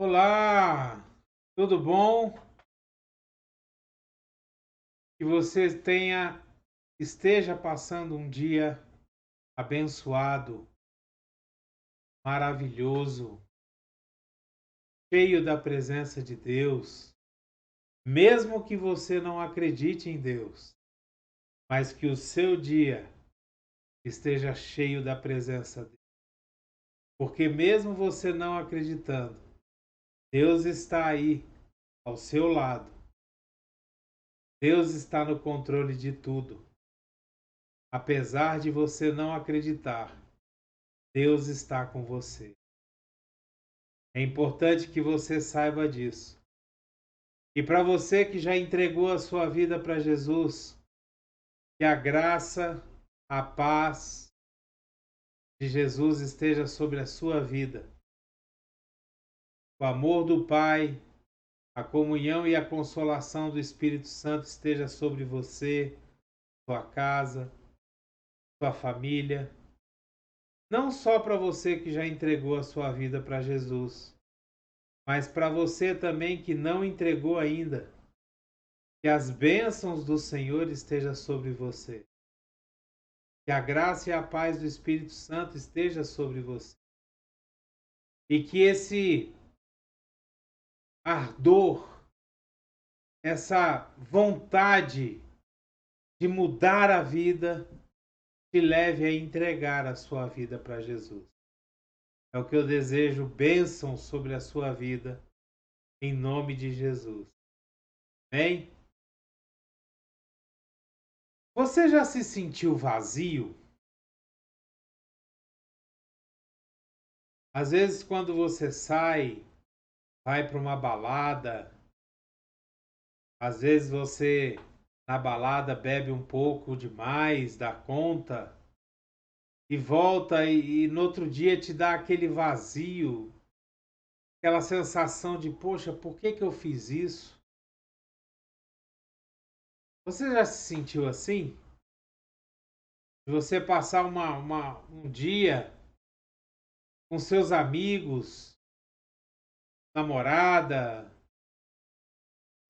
Olá, tudo bom? Que você esteja passando um dia abençoado, maravilhoso, cheio da presença de Deus, mesmo que você não acredite em Deus, mas que o seu dia esteja cheio da presença dele. Porque mesmo você não acreditando, Deus está aí ao seu lado. Deus está no controle de tudo. Apesar de você não acreditar, Deus está com você. É importante que você saiba disso. E para você que já entregou a sua vida para Jesus, que a graça, a paz de Jesus esteja sobre a sua vida. O amor do Pai, a comunhão e a consolação do Espírito Santo esteja sobre você, sua casa, sua família. Não só para você que já entregou a sua vida para Jesus, mas para você também que não entregou ainda. Que as bênçãos do Senhor estejam sobre você. Que a graça e a paz do Espírito Santo esteja sobre você. E que esse ardor, essa vontade de mudar a vida, te leve a entregar a sua vida para Jesus. É o que eu desejo, bênção sobre a sua vida, em nome de Jesus. Amém? Você já se sentiu vazio? Às vezes, quando você vai para uma balada, às vezes você na balada bebe um pouco demais da conta e volta e no outro dia te dá aquele vazio, aquela sensação de, poxa, por que que eu fiz isso? Você já se sentiu assim? De você passar um dia com seus amigos, namorada,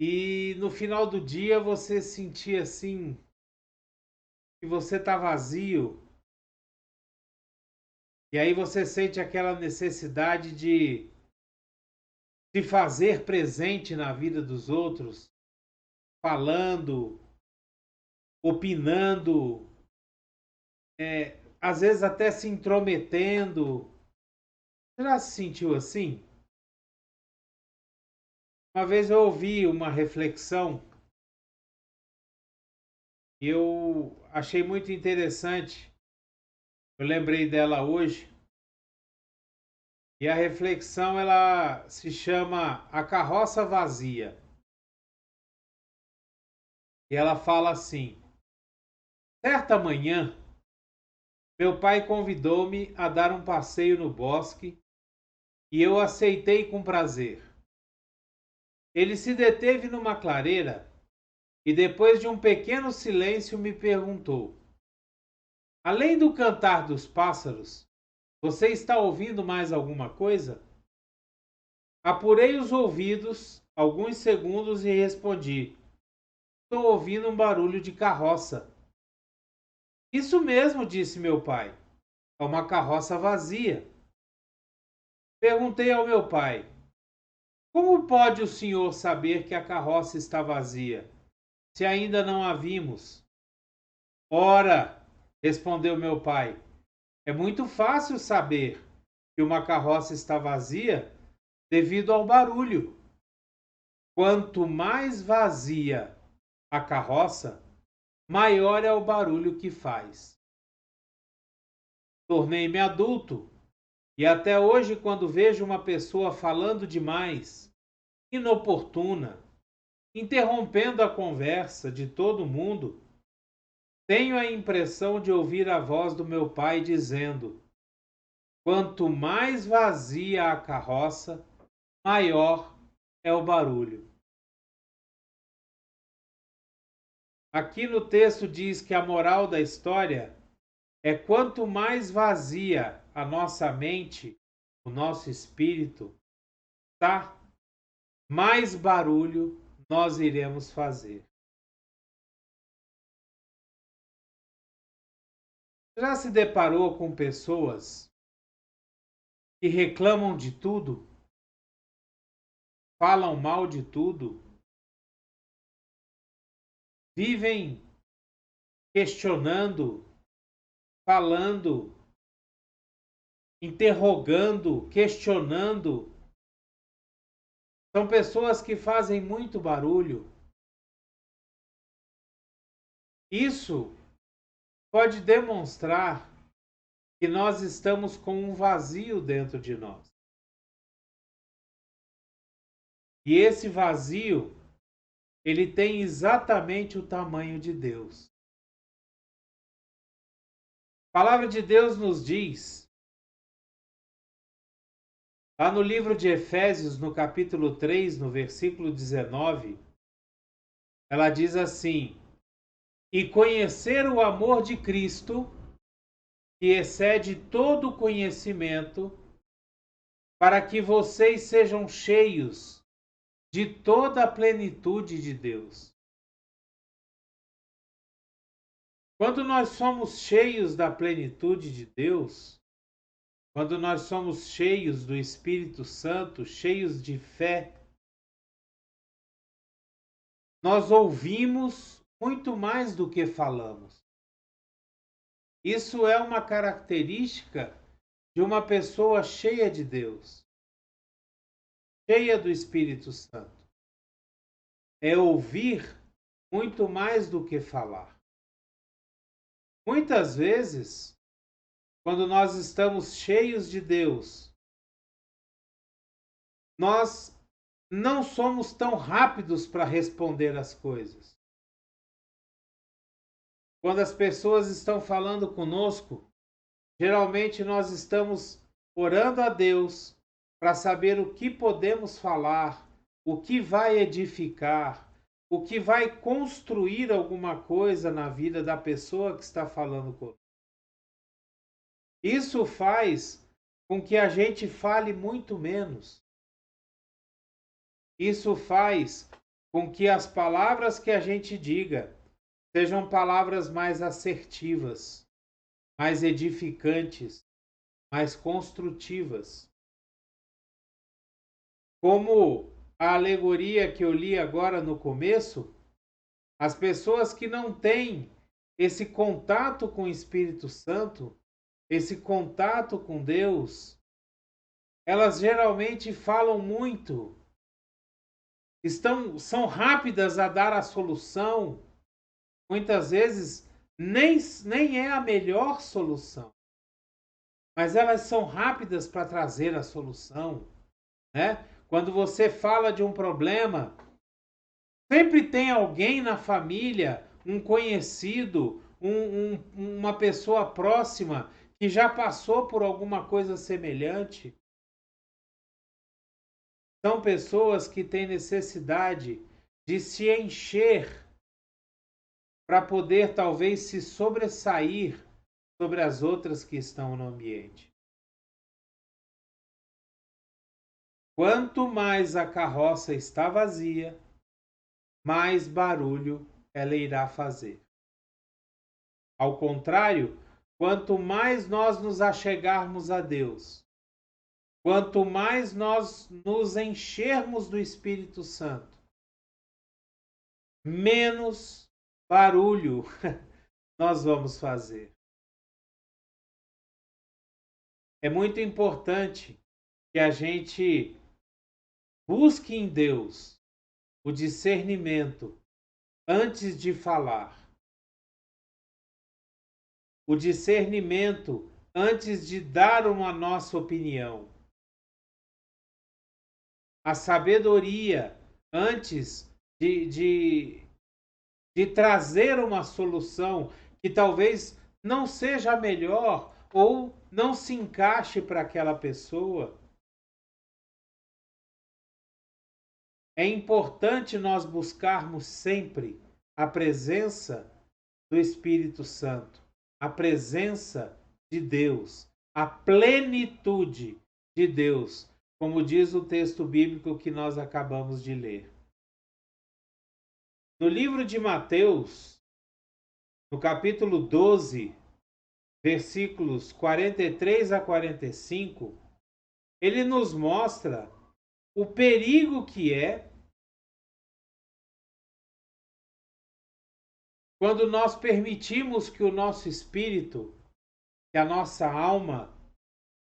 e no final do dia você sentir assim que você tá vazio. E aí você sente aquela necessidade de se fazer presente na vida dos outros, falando, opinando, às vezes até se intrometendo. Você já se sentiu assim? Uma vez eu ouvi uma reflexão e eu achei muito interessante. Eu lembrei dela hoje. E a reflexão ela se chama A Carroça Vazia. E ela fala assim: certa manhã, meu pai convidou-me a dar um passeio no bosque e eu aceitei com prazer. Ele se deteve numa clareira e, depois de um pequeno silêncio, me perguntou: além do cantar dos pássaros, você está ouvindo mais alguma coisa? Apurei os ouvidos alguns segundos e respondi: estou ouvindo um barulho de carroça. Isso mesmo, disse meu pai. É uma carroça vazia. Perguntei ao meu pai: como pode o senhor saber que a carroça está vazia, se ainda não a vimos? Ora, respondeu meu pai, é muito fácil saber que uma carroça está vazia devido ao barulho. Quanto mais vazia a carroça, maior é o barulho que faz. Tornei-me adulto e até hoje, quando vejo uma pessoa falando demais, inoportuna, interrompendo a conversa de todo mundo, tenho a impressão de ouvir a voz do meu pai dizendo: quanto mais vazia a carroça, maior é o barulho. Aqui no texto diz que a moral da história é: quanto mais vazia a nossa mente, o nosso espírito, está, mais barulho nós iremos fazer. Já se deparou com pessoas que reclamam de tudo, falam mal de tudo, vivem questionando, falando, interrogando, questionando? São pessoas que fazem muito barulho. Isso pode demonstrar que nós estamos com um vazio dentro de nós. E esse vazio, ele tem exatamente o tamanho de Deus. A palavra de Deus nos diz, lá no livro de Efésios, no capítulo 3, no versículo 19, ela diz assim: e conhecer o amor de Cristo, que excede todo conhecimento, para que vocês sejam cheios de toda a plenitude de Deus. Quando nós somos cheios da plenitude de Deus, quando nós somos cheios do Espírito Santo, cheios de fé, nós ouvimos muito mais do que falamos. Isso é uma característica de uma pessoa cheia de Deus, cheia do Espírito Santo. É ouvir muito mais do que falar. Muitas vezes, quando nós estamos cheios de Deus, nós não somos tão rápidos para responder as coisas. Quando as pessoas estão falando conosco, geralmente nós estamos orando a Deus para saber o que podemos falar, o que vai edificar, o que vai construir alguma coisa na vida da pessoa que está falando conosco. Isso faz com que a gente fale muito menos. Isso faz com que as palavras que a gente diga sejam palavras mais assertivas, mais edificantes, mais construtivas. Como a alegoria que eu li agora no começo, as pessoas que não têm esse contato com o Espírito Santo, esse contato com Deus, elas geralmente falam muito, são rápidas a dar a solução, muitas vezes nem é a melhor solução, mas elas são rápidas para trazer a solução, né? Quando você fala de um problema, sempre tem alguém na família, um conhecido, uma pessoa próxima que já passou por alguma coisa semelhante. São pessoas que têm necessidade de se encher para poder talvez se sobressair sobre as outras que estão no ambiente. Quanto mais a carroça está vazia, mais barulho ela irá fazer. Ao contrário, quanto mais nós nos achegarmos a Deus, quanto mais nós nos enchermos do Espírito Santo, menos barulho nós vamos fazer. É muito importante que a gente busque em Deus o discernimento antes de falar. O discernimento antes de dar uma nossa opinião. A sabedoria antes de trazer uma solução que talvez não seja a melhor ou não se encaixe para aquela pessoa. É importante nós buscarmos sempre a presença do Espírito Santo, a presença de Deus, a plenitude de Deus, como diz o texto bíblico que nós acabamos de ler. No livro de Mateus, no capítulo 12, versículos 43 a 45, ele nos mostra o perigo que é quando nós permitimos que o nosso espírito, que a nossa alma,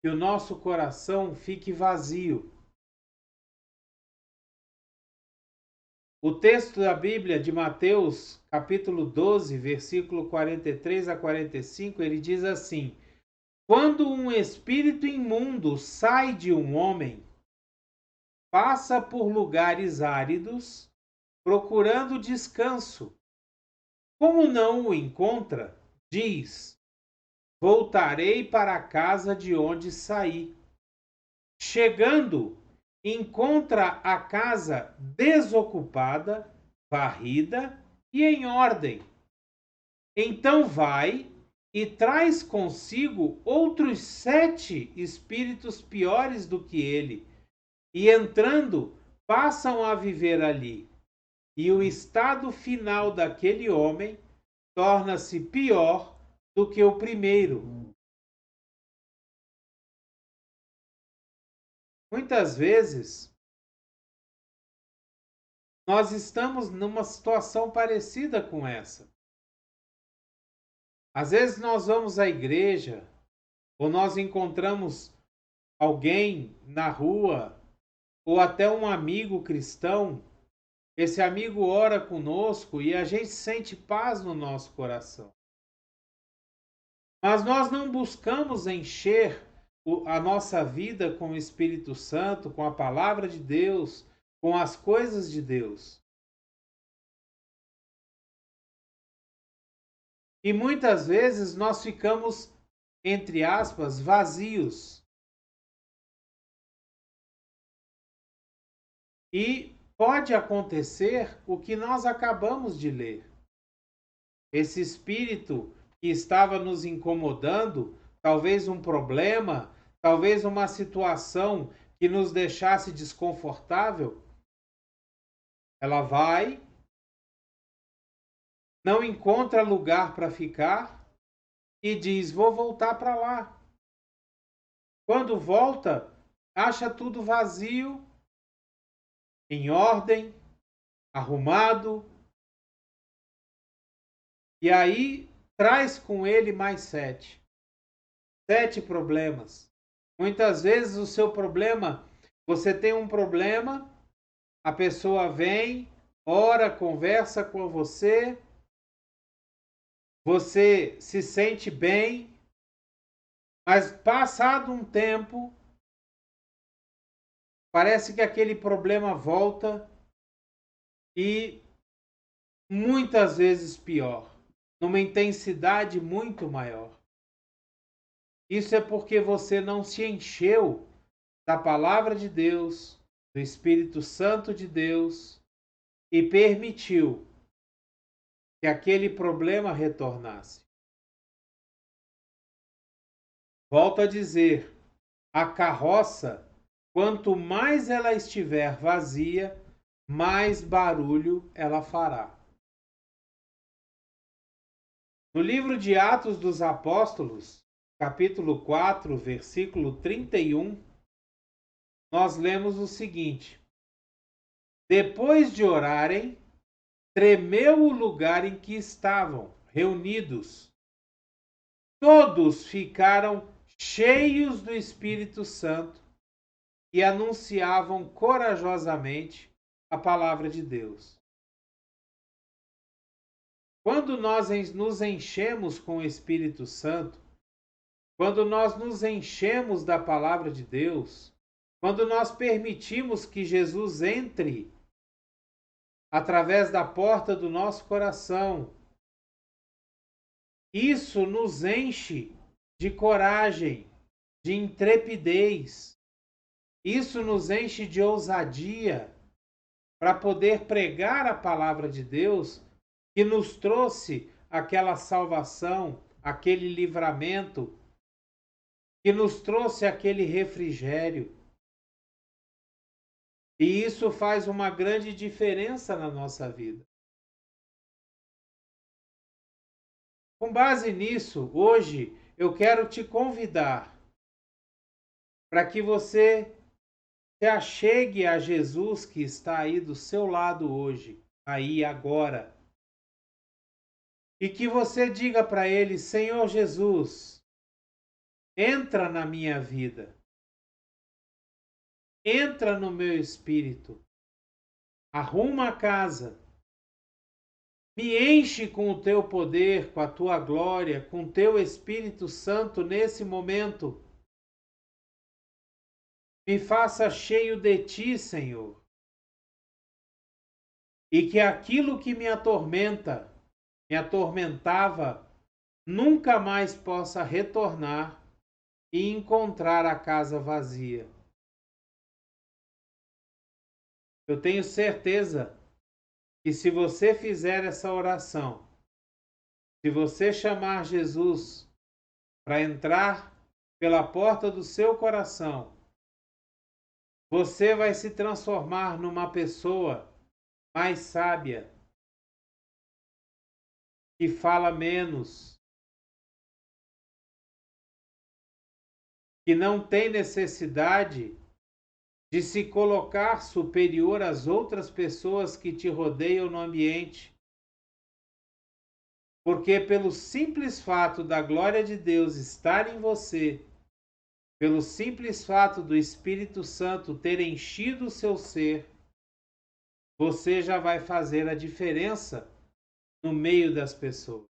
que o nosso coração fique vazio. O texto da Bíblia de Mateus, capítulo 12, versículo 43 a 45, ele diz assim: Quando um espírito imundo sai de um homem, passa por lugares áridos, procurando descanso. Como não o encontra, diz: Voltarei para a casa de onde saí. Chegando, encontra a casa desocupada, varrida e em ordem. Então vai e traz consigo outros 7 espíritos piores do que ele, e entrando, passam a viver ali. E o estado final daquele homem torna-se pior do que o primeiro. Muitas vezes, nós estamos numa situação parecida com essa. Às vezes nós vamos à igreja, ou nós encontramos alguém na rua, ou até um amigo cristão. Esse amigo ora conosco e a gente sente paz no nosso coração. Mas nós não buscamos encher a nossa vida com o Espírito Santo, com a palavra de Deus, com as coisas de Deus. E muitas vezes nós ficamos, entre aspas, vazios. E pode acontecer o que nós acabamos de ler. Esse espírito que estava nos incomodando, talvez um problema, talvez uma situação que nos deixasse desconfortável, ela vai, não encontra lugar para ficar e diz: vou voltar para lá. Quando volta, acha tudo vazio, em ordem, arrumado, e aí traz com ele mais 7. 7 problemas. Muitas vezes o seu problema, você tem um problema, a pessoa vem, ora, conversa com você, você se sente bem, mas passado um tempo, parece que aquele problema volta e muitas vezes pior, numa intensidade muito maior. Isso é porque você não se encheu da palavra de Deus, do Espírito Santo de Deus e permitiu que aquele problema retornasse. Volto a dizer, a carroça, quanto mais ela estiver vazia, mais barulho ela fará. No livro de Atos dos Apóstolos, capítulo 4, versículo 31, nós lemos o seguinte: Depois de orarem, tremeu o lugar em que estavam reunidos. Todos ficaram cheios do Espírito Santo e anunciavam corajosamente a palavra de Deus. Quando nós nos enchemos com o Espírito Santo, quando nós nos enchemos da palavra de Deus, quando nós permitimos que Jesus entre através da porta do nosso coração, isso nos enche de coragem, de intrepidez. Isso nos enche de ousadia para poder pregar a palavra de Deus que nos trouxe aquela salvação, aquele livramento, que nos trouxe aquele refrigério. E isso faz uma grande diferença na nossa vida. Com base nisso, hoje eu quero te convidar para que você se achegue a Jesus que está aí do seu lado hoje, aí agora. E que você diga para ele: Senhor Jesus, entra na minha vida, entra no meu espírito, arruma a casa, me enche com o teu poder, com a tua glória, com o teu Espírito Santo nesse momento. Me faça cheio de ti, Senhor. E que aquilo que me atormentava, nunca mais possa retornar e encontrar a casa vazia. Eu tenho certeza que se você fizer essa oração, se você chamar Jesus para entrar pela porta do seu coração, você vai se transformar numa pessoa mais sábia, que fala menos, que não tem necessidade de se colocar superior às outras pessoas que te rodeiam no ambiente. Porque pelo simples fato da glória de Deus estar em você, pelo simples fato do Espírito Santo ter enchido o seu ser, você já vai fazer a diferença no meio das pessoas.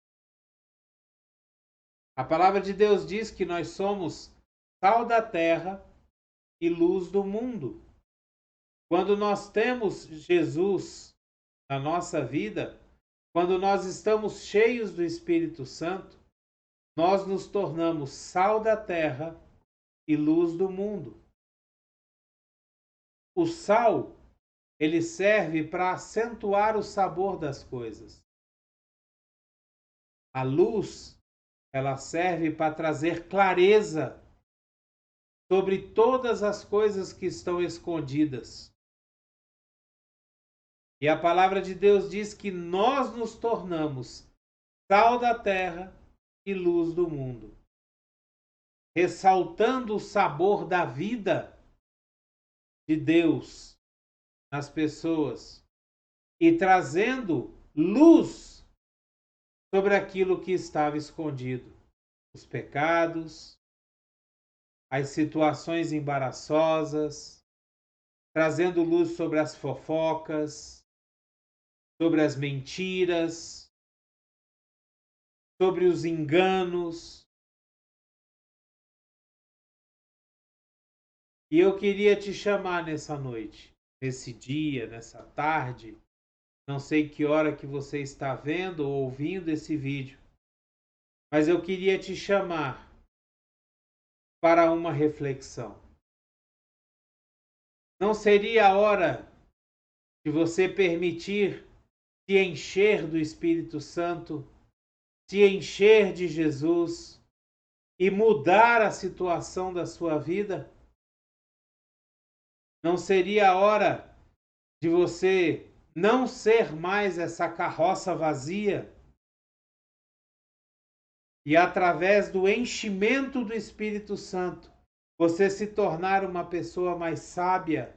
A palavra de Deus diz que nós somos sal da terra e luz do mundo. Quando nós temos Jesus na nossa vida, quando nós estamos cheios do Espírito Santo, nós nos tornamos sal da terra e luz do mundo. O sal, ele serve para acentuar o sabor das coisas. A luz, ela serve para trazer clareza sobre todas as coisas que estão escondidas. E a palavra de Deus diz que nós nos tornamos sal da terra e luz do mundo, ressaltando o sabor da vida de Deus nas pessoas e trazendo luz sobre aquilo que estava escondido, os pecados, as situações embaraçosas, trazendo luz sobre as fofocas, sobre as mentiras, sobre os enganos. E eu queria te chamar nessa noite, nesse dia, nessa tarde, não sei que hora que você está vendo ou ouvindo esse vídeo, mas eu queria te chamar para uma reflexão. Não seria a hora de você permitir se encher do Espírito Santo, se encher de Jesus e mudar a situação da sua vida? Não seria a hora de você não ser mais essa carroça vazia e, através do enchimento do Espírito Santo, você se tornar uma pessoa mais sábia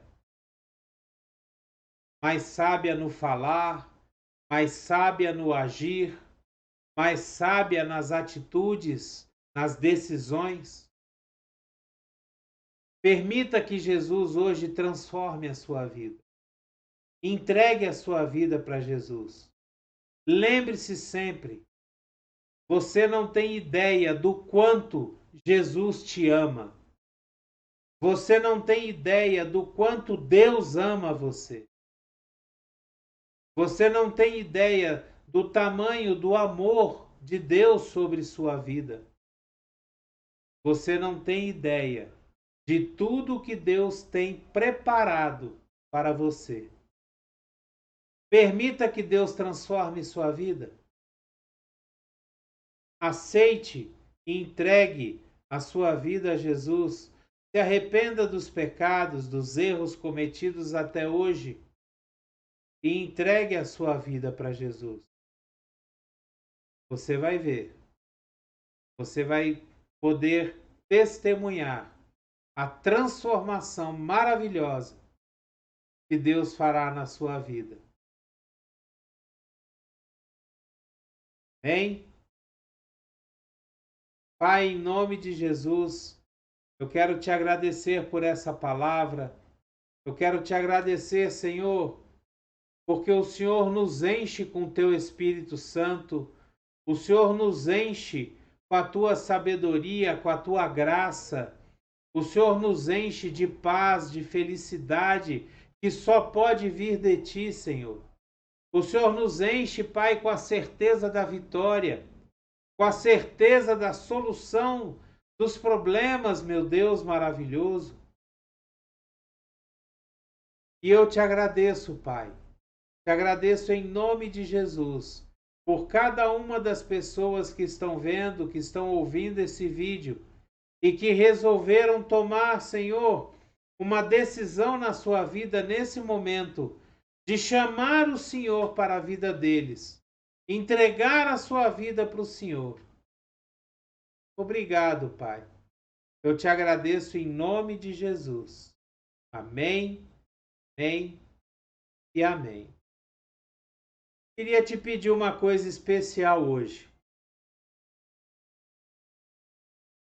no falar, mais sábia no agir, mais sábia nas atitudes, nas decisões? Permita que Jesus hoje transforme a sua vida. Entregue a sua vida para Jesus. Lembre-se sempre, você não tem ideia do quanto Jesus te ama. Você não tem ideia do quanto Deus ama você. Você não tem ideia do tamanho do amor de Deus sobre sua vida. Você não tem ideia de tudo que Deus tem preparado para você. Permita que Deus transforme sua vida. Aceite e entregue a sua vida a Jesus Se arrependa dos pecados, dos erros cometidos até hoje e entregue a sua vida para Jesus. Você vai ver, você vai poder testemunhar a transformação maravilhosa que Deus fará na sua vida. Amém? Pai, em nome de Jesus, eu quero te agradecer por essa palavra. Eu quero te agradecer, Senhor, porque o Senhor nos enche com teu Espírito Santo. O Senhor nos enche com a tua sabedoria, com a tua graça. O Senhor nos enche de paz, de felicidade, que só pode vir de ti, Senhor. O Senhor nos enche, Pai, com a certeza da vitória, com a certeza da solução dos problemas, meu Deus maravilhoso. E eu te agradeço, Pai. Te agradeço em nome de Jesus, por cada uma das pessoas que estão vendo, que estão ouvindo esse vídeo e que resolveram tomar, Senhor, uma decisão na sua vida nesse momento de chamar o Senhor para a vida deles, entregar a sua vida para o Senhor. Obrigado, Pai. Eu te agradeço em nome de Jesus. Amém, amém e amém. Queria te pedir uma coisa especial hoje.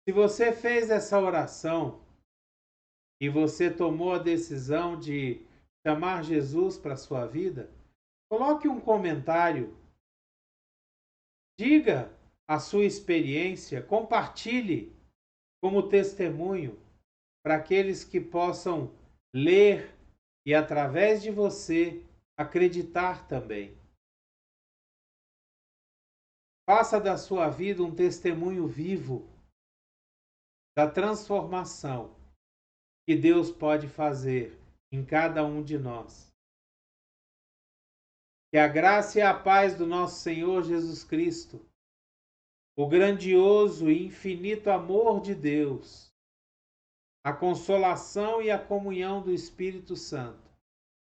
Se você fez essa oração e você tomou a decisão de chamar Jesus para a sua vida, coloque um comentário, diga a sua experiência, compartilhe como testemunho para aqueles que possam ler e, através de você, acreditar também. Faça da sua vida um testemunho vivo da transformação que Deus pode fazer em cada um de nós. Que a graça e a paz do nosso Senhor Jesus Cristo, o grandioso e infinito amor de Deus, a consolação e a comunhão do Espírito Santo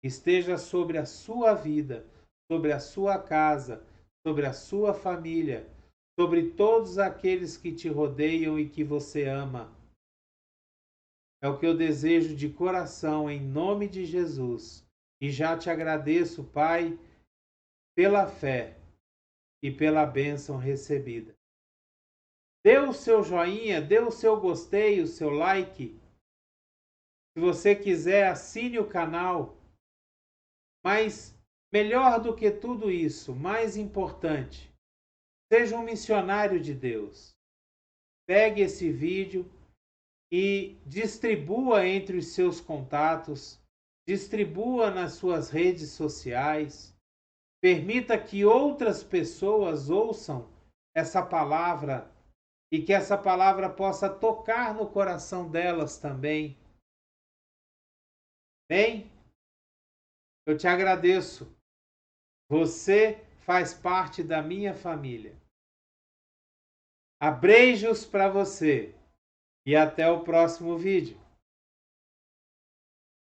esteja sobre a sua vida, sobre a sua casa, sobre a sua família, sobre todos aqueles que te rodeiam e que você ama. É o que eu desejo de coração, em nome de Jesus. E já te agradeço, Pai, pela fé e pela bênção recebida. Dê o seu joinha, dê o seu gostei, o seu like. Se você quiser, assine o canal. Mas, melhor do que tudo isso, mais importante, seja um missionário de Deus. Pegue esse vídeo e distribua entre os seus contatos, distribua nas suas redes sociais. Permita que outras pessoas ouçam essa palavra e que essa palavra possa tocar no coração delas também. Bem, eu te agradeço. Você faz parte da minha família. Abreijos para você e até o próximo vídeo.